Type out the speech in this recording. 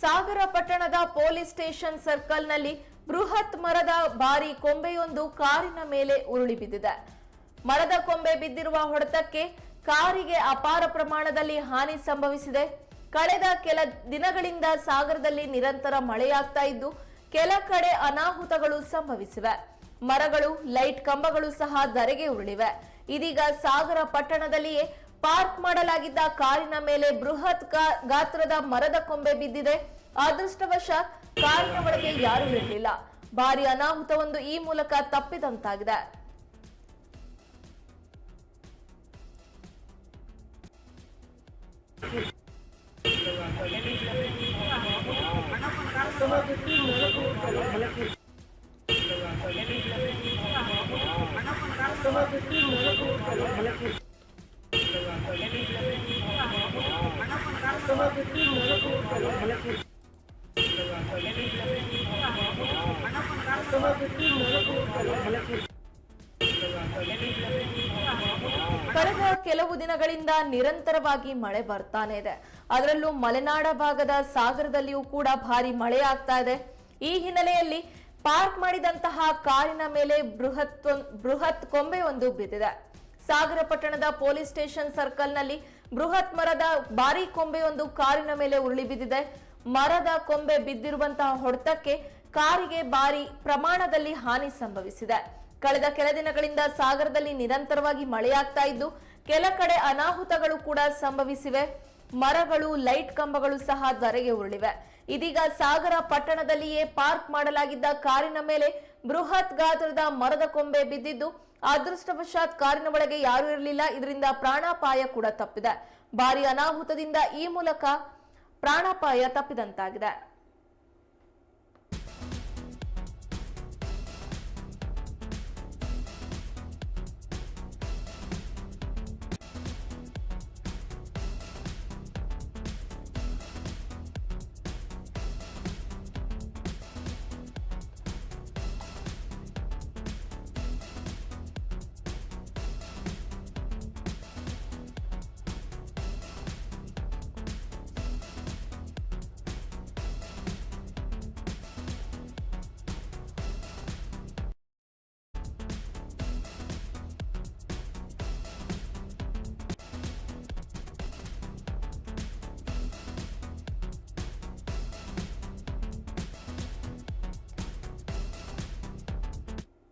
ಸಾಗರ ಪಟ್ಟಣದ police station ಸರ್ಕಲ್ನಲ್ಲಿ ಬೃಹತ್ ಮರದ ಭಾರಿ ಕೊಂಬೆಯೊಂದು ಕಾರಿನ ಮೇಲೆ ಉರುಳಿ ಬಿದ್ದಿದೆ. ಮರದ ಕೊಂಬೆ ಬಿದ್ದಿರುವ ಹೊಡೆತಕ್ಕೆ ಕಾರಿಗೆ ಅಪಾರ ಪ್ರಮಾಣದಲ್ಲಿ ಹಾನಿ ಸಂಭವಿಸಿದೆ. ಕಳೆದ ಕೆಲ ದಿನಗಳಿಂದ ಸಾಗರದಲ್ಲಿ ನಿರಂತರ ಮಳೆಯಾಗ್ತಾ ಇದ್ದು ಕೆಲ ಕಡೆ ಅನಾಹುತಗಳು ಸಂಭವಿಸಿವೆ. ಮರಗಳು, ಲೈಟ್ ಕಂಬಗಳು ಸಹ ಧರೆಗೆ ಉರುಳಿವೆ. ಇದೀಗ ಸಾಗರ ಪಟ್ಟಣದಲ್ಲಿಯೇ ಪಾರ್ಕ್ ಮಾಡಲಾಗಿದ್ದ ಕಾರಿನ ಮೇಲೆ ಬೃಹತ್ ಗಾತ್ರದ ಮರದ ಕೊಂಬೆ ಬಿದ್ದಿದೆ. ಅದೃಷ್ಟವಶಾತ್ ಕಾರಿನ ಒಳಗೆ ಯಾರೂ ಇರಲಿಲ್ಲ. ಭಾರಿ ಅನಾಹುತವೊಂದು ಈ ಮೂಲಕ ತಪ್ಪಿದಂತಾಗಿದೆ. ಕಳೆದ ಕೆಲವು ದಿನಗಳಿಂದ ನಿರಂತರವಾಗಿ ಮಳೆ ಬರ್ತಾನೆ ಇದೆ. ಅದರಲ್ಲೂ ಮಲೆನಾಡ ಭಾಗದ ಸಾಗರದಲ್ಲಿಯೂ ಕೂಡ ಭಾರಿ ಮಳೆ ಆಗ್ತಾ ಇದೆ. ಈ ಹಿನ್ನೆಲೆಯಲ್ಲಿ ಪಾರ್ಕ್ ಮಾಡಿದಂತಹ ಕಾರಿನ ಮೇಲೆ ಬೃಹತ್ ಕೊಂಬೆಯೊಂದು ಬಿದ್ದಿದೆ. ಸಾಗರ ಪಟ್ಟಣದ ಪೊಲೀಸ್ ಸ್ಟೇಷನ್ ಸರ್ಕಲ್ನಲ್ಲಿ ಬೃಹತ್ ಮರದ ಭಾರಿ ಕೊಂಬೆಯೊಂದು ಕಾರಿನ ಮೇಲೆ ಉರುಳಿ ಬಿದ್ದಿದೆ. ಮರದ ಕೊಂಬೆ ಬಿದ್ದಿರುವಂತಹ ಹೊಡೆತಕ್ಕೆ ಕಾರಿಗೆ ಭಾರಿ ಪ್ರಮಾಣದಲ್ಲಿ ಹಾನಿ ಸಂಭವಿಸಿದೆ. ಕಳೆದ ಕೆಲ ದಿನಗಳಿಂದ ಸಾಗರದಲ್ಲಿ ನಿರಂತರವಾಗಿ ಮಳೆಯಾಗ್ತಾ ಇದ್ದು ಕೆಲ ಕಡೆ ಅನಾಹುತಗಳು ಕೂಡ ಸಂಭವಿಸಿವೆ. ಮರಗಳು, ಲೈಟ್ ಕಂಬಗಳು ಸಹ ಧರೆಗೆ ಉರುಳಿವೆ. ಇದೀಗ ಸಾಗರ ಪಟ್ಟಣದಲ್ಲಿಯೇ ಪಾರ್ಕ್ ಮಾಡಲಾಗಿದ್ದ ಕಾರಿನ ಮೇಲೆ ಬೃಹತ್ ಗಾತ್ರದ ಮರದ ಕೊಂಬೆ ಬಿದ್ದಿದ್ದು ಅದೃಷ್ಟವಶಾತ್ ಕಾರಿನ ಒಳಗೆ ಯಾರೂ ಇರಲಿಲ್ಲ. ಇದರಿಂದ ಪ್ರಾಣಾಪಾಯ ಕೂಡ ತಪ್ಪಿದೆ. ಭಾರಿ ಅನಾಹುತದಿಂದ ಈ ಮೂಲಕ ಪ್ರಾಣಾಪಾಯ ತಪ್ಪಿದಂತಾಗಿದೆ.